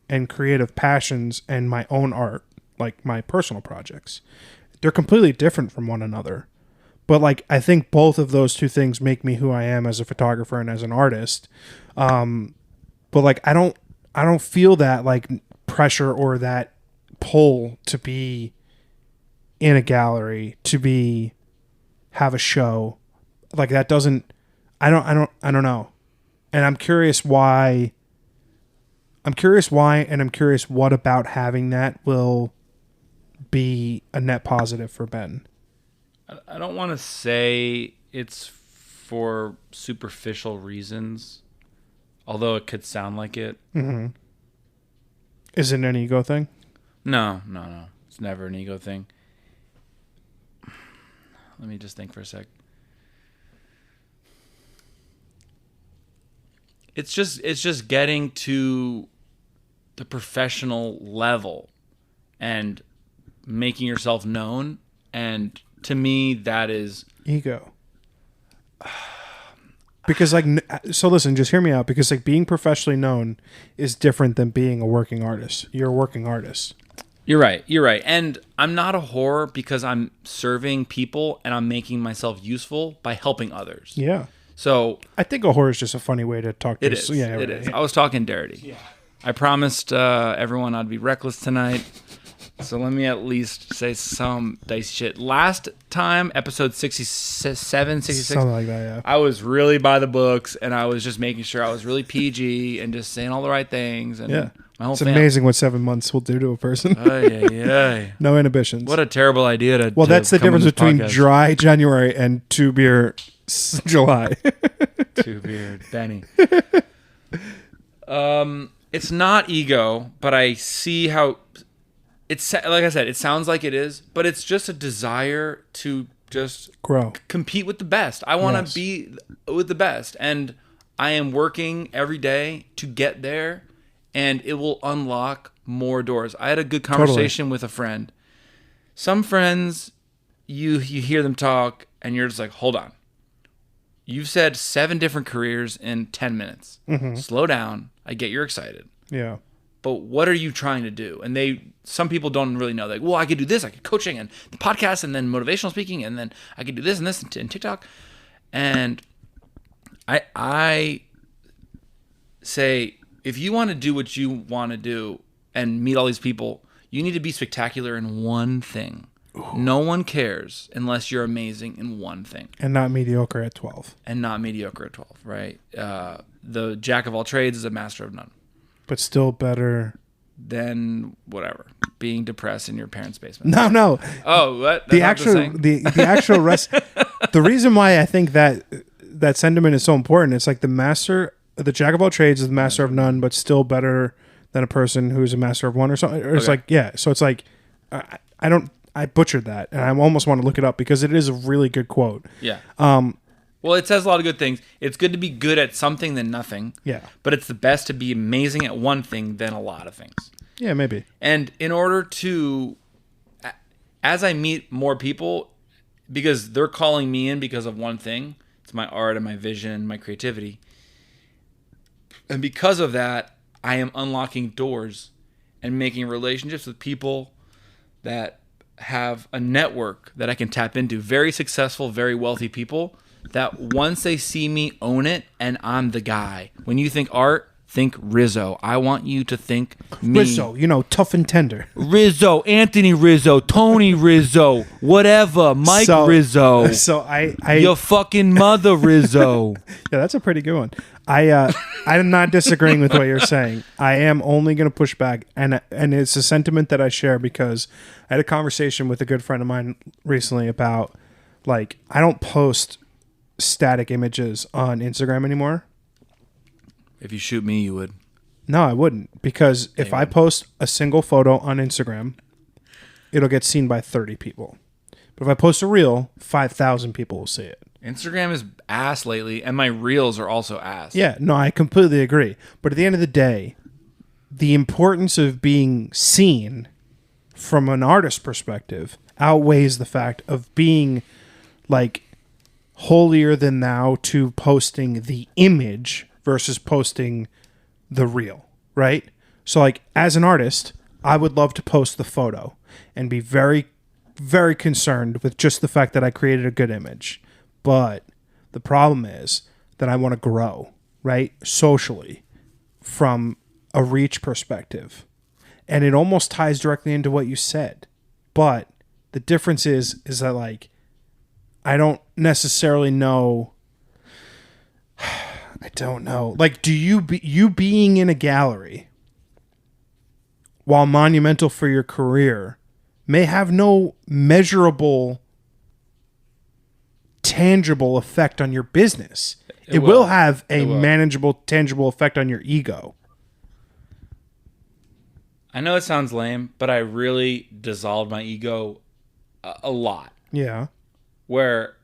and creative passions and my own art, like my personal projects. They're completely different from one another. But like I think both of those two things make me who I am as a photographer and as an artist. But like I don't feel that like pressure or that pull to be in a gallery, to have a show. Like that doesn't, I don't know. And I'm curious why, and I'm curious what about having that will be a net positive for Ben. I don't want to say it's for superficial reasons, although it could sound like it. Mm-hmm. Is it an ego thing? No. It's never an ego thing. Let me just think for a sec. It's just getting to the professional level and making yourself known, and to me that is ego. Because like, so listen, just hear me out, because like being professionally known is different than being a working artist. You're a working artist. You're right. And I'm not a whore because I'm serving people and I'm making myself useful by helping others. Yeah. So I think a whore is just a funny way to talk to it. Is. So, yeah, it is. I was talking dirty. Yeah. I promised everyone I'd be reckless tonight. So let me at least say some dicey shit. Last time, episode 67, 66. Something like that, yeah. I was really by the books, and I was just making sure I was really PG and just saying all the right things. And yeah. my whole It's amazing what 7 months will do to a person. No inhibitions. What a terrible idea to Well, that's the difference between podcast. dry January and 2 beer July. 2 beer Benny. It's not ego, but I see how... It's like I said, it sounds like it is, but it's just a desire to just grow, compete with the best. I want to be with the best, and I am working every day to get there, and it will unlock more doors. I had a good conversation with a friend. Some friends, you hear them talk, and you're just like, hold on. You've said 7 different careers in 10 minutes. Mm-hmm. Slow down. I get you're excited. Yeah. But what are you trying to do? And some people don't really know. Like, well, I could do this. I could coaching and the podcast and then motivational speaking, and then I could do this and this and TikTok. And I say, if you want to do what you want to do and meet all these people, you need to be spectacular in one thing. Ooh. No one cares unless you're amazing in one thing. And not mediocre at 12. Right? The jack of all trades is a master of none. But still better than whatever, being depressed in your parents' basement. No. Oh, what? That's the actual rest. The reason why I think that sentiment is so important, it's like the jack of all trades is the master of none, but still better than a person who's a master of one or something. Or it's like, yeah. So it's like, I butchered that, and I almost want to look it up because it is a really good quote. Yeah. Well, it says a lot of good things. It's good to be good at something than nothing. Yeah. But it's the best to be amazing at one thing than a lot of things. Yeah, maybe. And in order to, as I meet more people, because they're calling me in because of one thing, it's my art and my vision, my creativity. And because of that, I am unlocking doors and making relationships with people that have a network that I can tap into. Very successful, very wealthy people that once they see me own it, and I'm the guy. When you think art, think Rizzo. I want you to think me. Rizzo, tough and tender. Rizzo, Anthony Rizzo, Tony Rizzo, whatever, Mike Rizzo. So I your fucking mother Rizzo. Yeah, that's a pretty good one. I'm not disagreeing with what you're saying. I am only going to push back, and it's a sentiment that I share because I had a conversation with a good friend of mine recently about, like, I don't post static images on Instagram anymore. If you shoot me, you would. No, I wouldn't, because if I post a single photo on Instagram, it'll get seen by 30 people. But if I post a reel, 5,000 people will see it. Instagram is ass lately, and my reels are also ass. Yeah, no, I completely agree. But at the end of the day, the importance of being seen from an artist perspective outweighs the fact of being like holier than thou to posting the image versus posting the real, right? So like as an artist, I would love to post the photo and be very, very concerned with just the fact that I created a good image. But the problem is that I want to grow, right? Socially from a reach perspective. And it almost ties directly into what you said. But the difference is that like, I don't necessarily know. I don't know. Like, do you being in a gallery, while monumental for your career, may have no measurable, tangible effect on your business. It will have a manageable, tangible effect on your ego. I know it sounds lame, but I really dissolved my ego a lot. Yeah. Where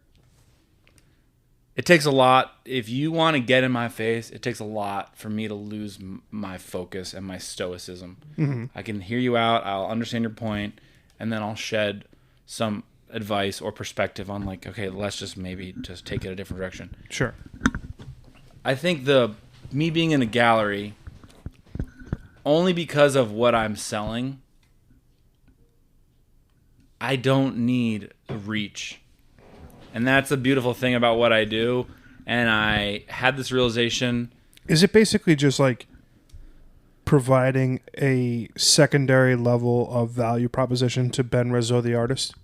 it takes a lot. If you want to get in my face, it takes a lot for me to lose my focus and my stoicism. Mm-hmm. I can hear you out. I'll understand your point, and then I'll shed some advice or perspective on like, okay, let's just maybe just take it a different direction. Sure. I think me being in a gallery, only because of what I'm selling, I don't need reach. And that's the beautiful thing about what I do. And I had this realization. Is it basically just like providing a secondary level of value proposition to Ben Rizzo, the artist?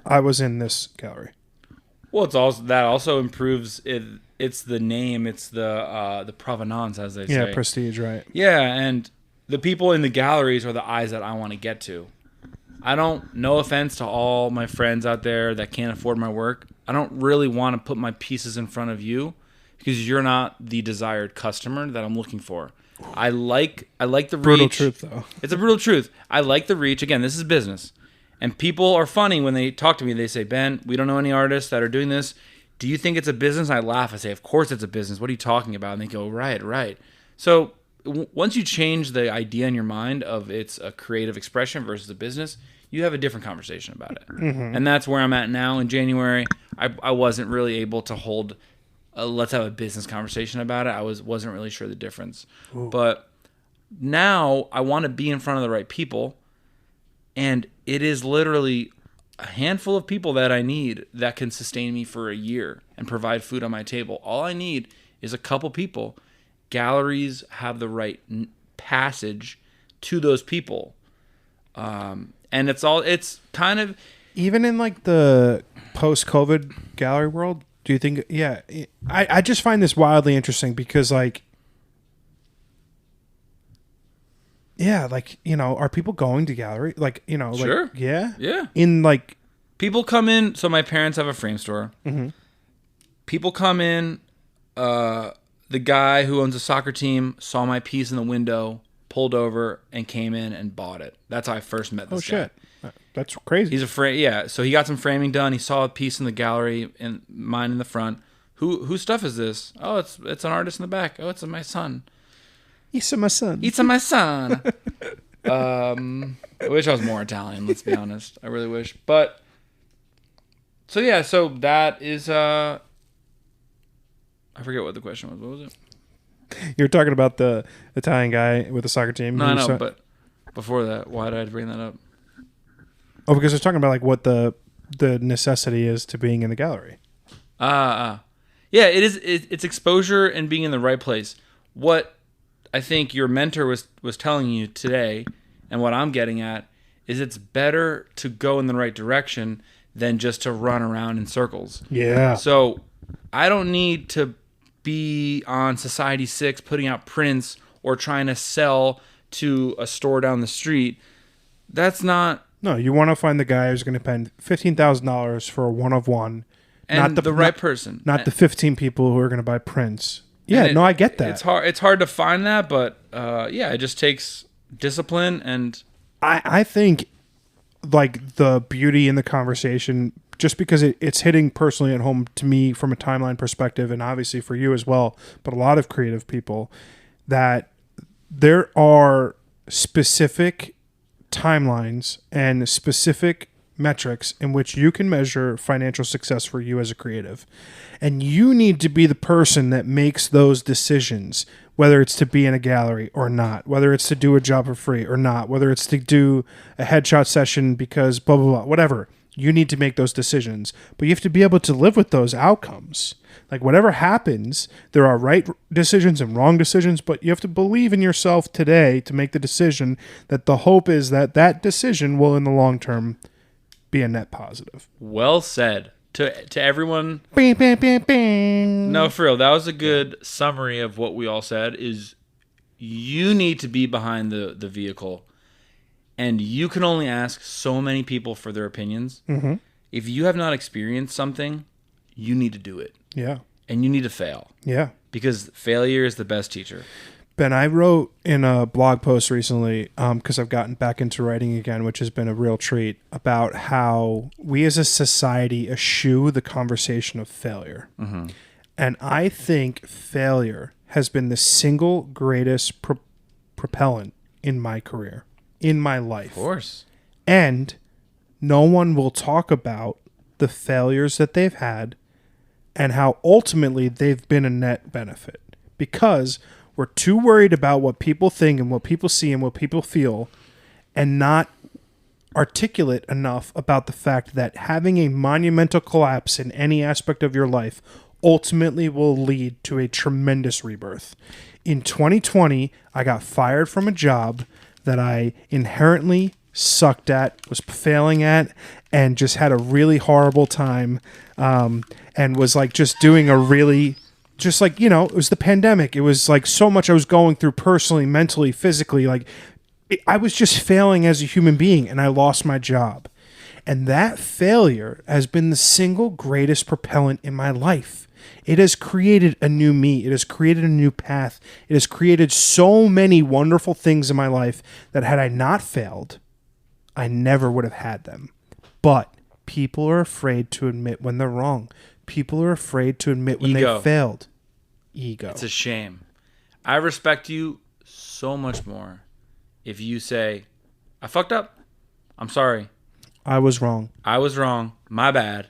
I was in this gallery. Well, it's also that also improves it. It's the name. It's the provenance, as they say. Yeah, prestige, right? Yeah, and the people in the galleries are the eyes that I want to get to. I don't. No offense to all my friends out there that can't afford my work. I don't really want to put my pieces in front of you because you're not the desired customer that I'm looking for. I like the reach. Brutal truth, though. It's a brutal truth. I like the reach. Again, this is business. And people are funny when they talk to me. They say, Ben, we don't know any artists that are doing this. Do you think it's a business? I laugh. I say, of course it's a business. What are you talking about? And they go, right. So once you change the idea in your mind of it's a creative expression versus a business, you have a different conversation about it. Mm-hmm. And that's where I'm at now. In January, I wasn't really able to hold let's have a business conversation about it. I wasn't really sure the difference. Ooh. But now I want to be in front of the right people. And it is literally a handful of people that I need that can sustain me for a year and provide food on my table. All I need is a couple people. Galleries have the right passage to those people. And it's kind of... Even in like the post-COVID gallery world, do you think... Yeah, I just find this wildly interesting because like... Yeah, like, you know, are people going to gallery? Like, you know, like, sure. Yeah? Yeah. In like... People come in... So my parents have a frame store. Mm-hmm. People come in... the guy who owns a soccer team saw my piece in the window, pulled over, and came in and bought it. That's how I first met this guy. Oh, shit. That's crazy. He's yeah. So he got some framing done. He saw a piece in the gallery, and mine in the front. Whose stuff is this? Oh, it's an artist in the back. Oh, it's my son. It's my son. It's my son. I wish I was more Italian, let's be honest. I really wish. But, so yeah, so that is... I forget what the question was. What was it? You're talking about the Italian guy with the soccer team. No, I know, but before that, why did I bring that up? Oh, because they're talking about like what the necessity is to being in the gallery. Yeah, it is. It's exposure and being in the right place. What I think your mentor was telling you today, and what I'm getting at, is it's better to go in the right direction than just to run around in circles. Yeah. So I don't need to be on Society 6 putting out prints or trying to sell to a store down the street. That's not... No, you want to find the guy who's going to spend $15,000 for a one-of-one. And not the right person. Not the 15 people who are going to buy prints. Yeah, no, I get that. It's hard to find that, but yeah, it just takes discipline. And I think like the beauty in the conversation, just because it's hitting personally at home to me from a timeline perspective, and obviously for you as well, but a lot of creative people, that there are specific timelines and specific metrics in which you can measure financial success for you as a creative. And you need to be the person that makes those decisions, whether it's to be in a gallery or not, whether it's to do a job for free or not, whether it's to do a headshot session because blah, blah, blah, whatever. You need to make those decisions, but you have to be able to live with those outcomes. Like whatever happens, there are right decisions and wrong decisions, but you have to believe in yourself today to make the decision that the hope is that that decision will in the long term be a net positive. Well said. To everyone. Bing, bing, bing, bing. No, for real. That was a good summary of what we all said is you need to be behind the vehicle. And you can only ask so many people for their opinions. Mm-hmm. If you have not experienced something, you need to do it. Yeah. And you need to fail. Yeah. Because failure is the best teacher. Ben, I wrote in a blog post recently, because I've gotten back into writing again, which has been a real treat, about how we as a society eschew the conversation of failure. Mm-hmm. And I think failure has been the single greatest propellant in my career, in my life. Of course. And no one will talk about the failures that they've had and how ultimately they've been a net benefit, because we're too worried about what people think and what people see and what people feel, and not articulate enough about the fact that having a monumental collapse in any aspect of your life ultimately will lead to a tremendous rebirth. In 2020, I got fired from a job that I inherently sucked at, was failing at, and just had a really horrible time, and was like just doing a really... Just like, you know, it was the pandemic. It was like so much I was going through personally, mentally, physically. Like I was just failing as a human being, and I lost my job. And that failure has been the single greatest propellant in my life. It has created a new me. It has created a new path. It has created so many wonderful things in my life that had I not failed, I never would have had them. But people are afraid to admit when they're wrong. People are afraid to admit when they failed. Ego. It's a shame. I respect you so much more if you say, I fucked up. I'm sorry. I was wrong. My bad.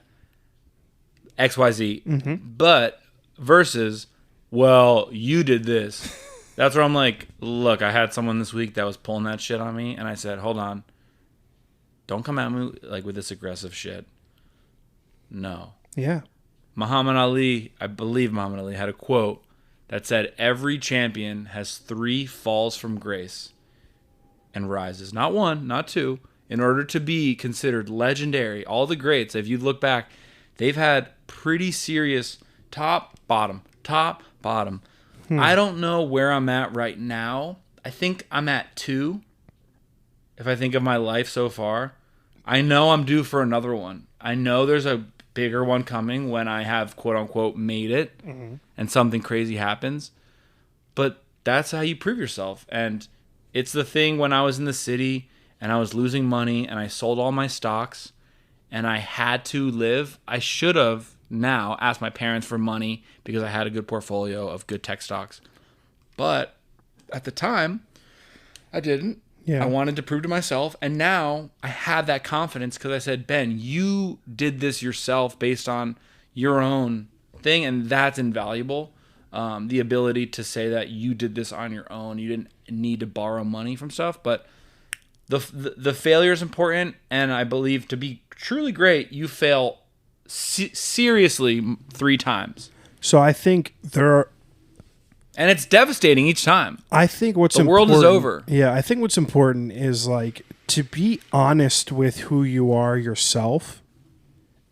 XYZ. Mm-hmm. But versus, well, you did this. That's where I'm like, look, I had someone this week that was pulling that shit on me, and I said, hold on. Don't come at me like with this aggressive shit. No. Yeah. Muhammad Ali, I believe Muhammad Ali had a quote that said, every champion has 3 falls from grace and rises. Not 1, not 2. In order to be considered legendary, all the greats, if you look back, they've had pretty serious top, bottom. I don't know where I'm at right now. I think I'm at 2. If I think of my life so far, I know I'm due for another one. I know there's a bigger one coming when I have quote unquote made it and something crazy happens. But that's how you prove yourself. And it's the thing when I was in the city and I was losing money and I sold all my stocks and I had to live. I should have now asked my parents for money because I had a good portfolio of good tech stocks. But at the time, I didn't. Yeah. I wanted to prove to myself, and now I have that confidence because I said, Ben, you did this yourself based on your own thing, and that's invaluable. The ability to say that you did this on your own. You didn't need to borrow money from stuff, but the failure is important, and I believe to be truly great, you fail seriously 3 times. So I think there are... And it's devastating each time. I think what's the important... world is over. Yeah, I think what's important is, like, to be honest with who you are yourself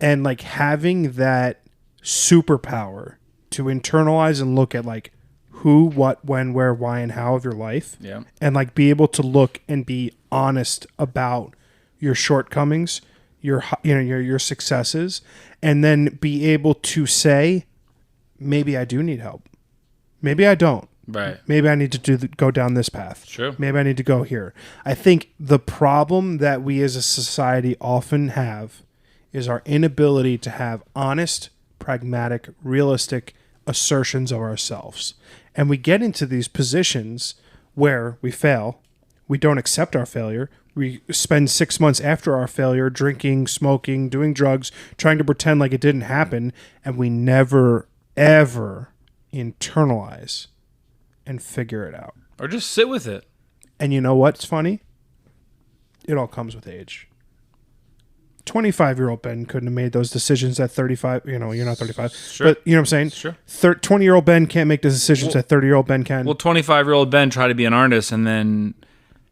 and, like, having that superpower to internalize and look at, like, who, what, when, where, why, and how of your life. Yeah. And, like, be able to look and be honest about your shortcomings, your successes, and then be able to say, maybe I do need help. Maybe I don't. Right. Maybe I need to go down this path. Sure. Maybe I need to go here. I think the problem that we as a society often have is our inability to have honest, pragmatic, realistic assertions of ourselves. And we get into these positions where we fail, we don't accept our failure, We spend 6 months after our failure drinking, smoking, doing drugs, trying to pretend like it didn't happen, and we never, ever internalize and figure it out. Or just sit with it. And you know what's funny? It all comes with age. 25-year-old Ben couldn't have made those decisions at 35. You're not 35. Sure. But you know what I'm saying? Sure. 20-year-old Ben can't make the decisions that 30-year-old Ben can. Well, 25-year-old Ben tried to be an artist and then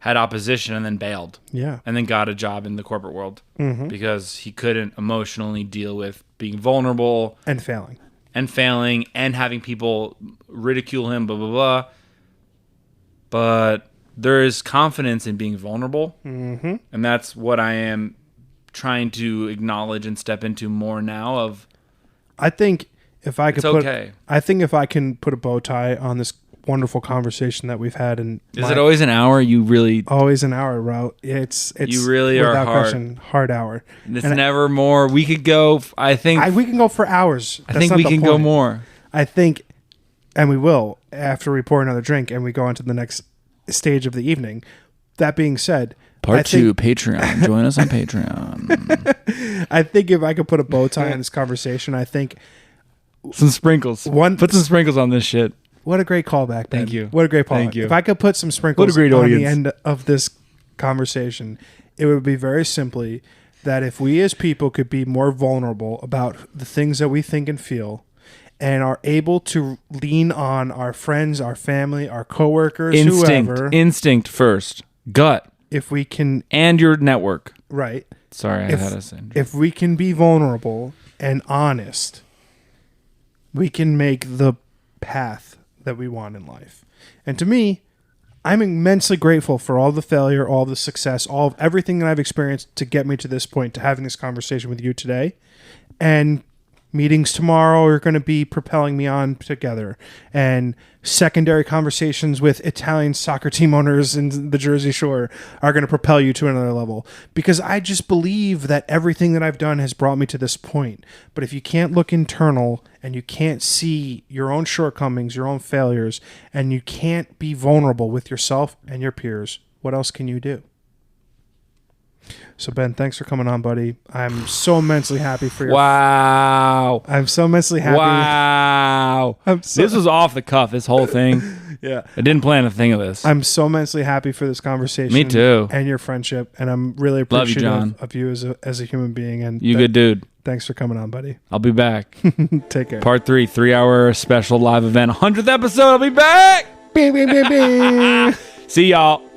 had opposition and then bailed. Yeah. And then got a job in the corporate world because he couldn't emotionally deal with being vulnerable. And failing. And having people ridicule him, blah, blah, blah. But there is confidence in being vulnerable. Mm-hmm. And that's what I am trying to acknowledge and step into more now. I think if I could I think if I can put a bow tie on this wonderful conversation that we've had, and is it always an hour? You really always an hour, bro. It's you really are hard hour. It's never more. We could go. I think we can go for hours. I think we can go more. I think, and we will after we pour another drink and we go on to the next stage of the evening. That being said, Part 2, Patreon. Join us on Patreon. I think if I could put a bow tie on this conversation, I think some sprinkles. Put some sprinkles on this shit. What a great callback, Ben. Thank you. What a great callback. Thank you. If I could put some sprinkles on the end of this conversation, it would be very simply that if we as people could be more vulnerable about the things that we think and feel, and are able to lean on our friends, our family, our coworkers, whoever. Instinct first. Gut. If we can... And your network. Right. Sorry, I had a syndrome. If we can be vulnerable and honest, we can make the path that we want in life. And to me, I'm immensely grateful for all the failure, all the success, all of everything that I've experienced to get me to this point, to having this conversation with you today. And meetings tomorrow are going to be propelling me on together. And secondary conversations with Italian soccer team owners in the Jersey Shore are going to propel you to another level. Because I just believe that everything that I've done has brought me to this point. But if you can't look internal and you can't see your own shortcomings, your own failures, and you can't be vulnerable with yourself and your peers, what else can you do? So, Ben, thanks for coming on, buddy. I'm so immensely happy for your... Wow. I'm so immensely happy. Wow. This was off the cuff, this whole thing. Yeah. I didn't plan a thing of this. I'm so immensely happy for this conversation. Me too. And your friendship. And I'm really appreciative of you as a human being. And you good dude. Thanks for coming on, buddy. I'll be back. Take care. Part 3, 3-hour special live event. 100th episode. I'll be back. Bing, bing, bing, bing. See y'all.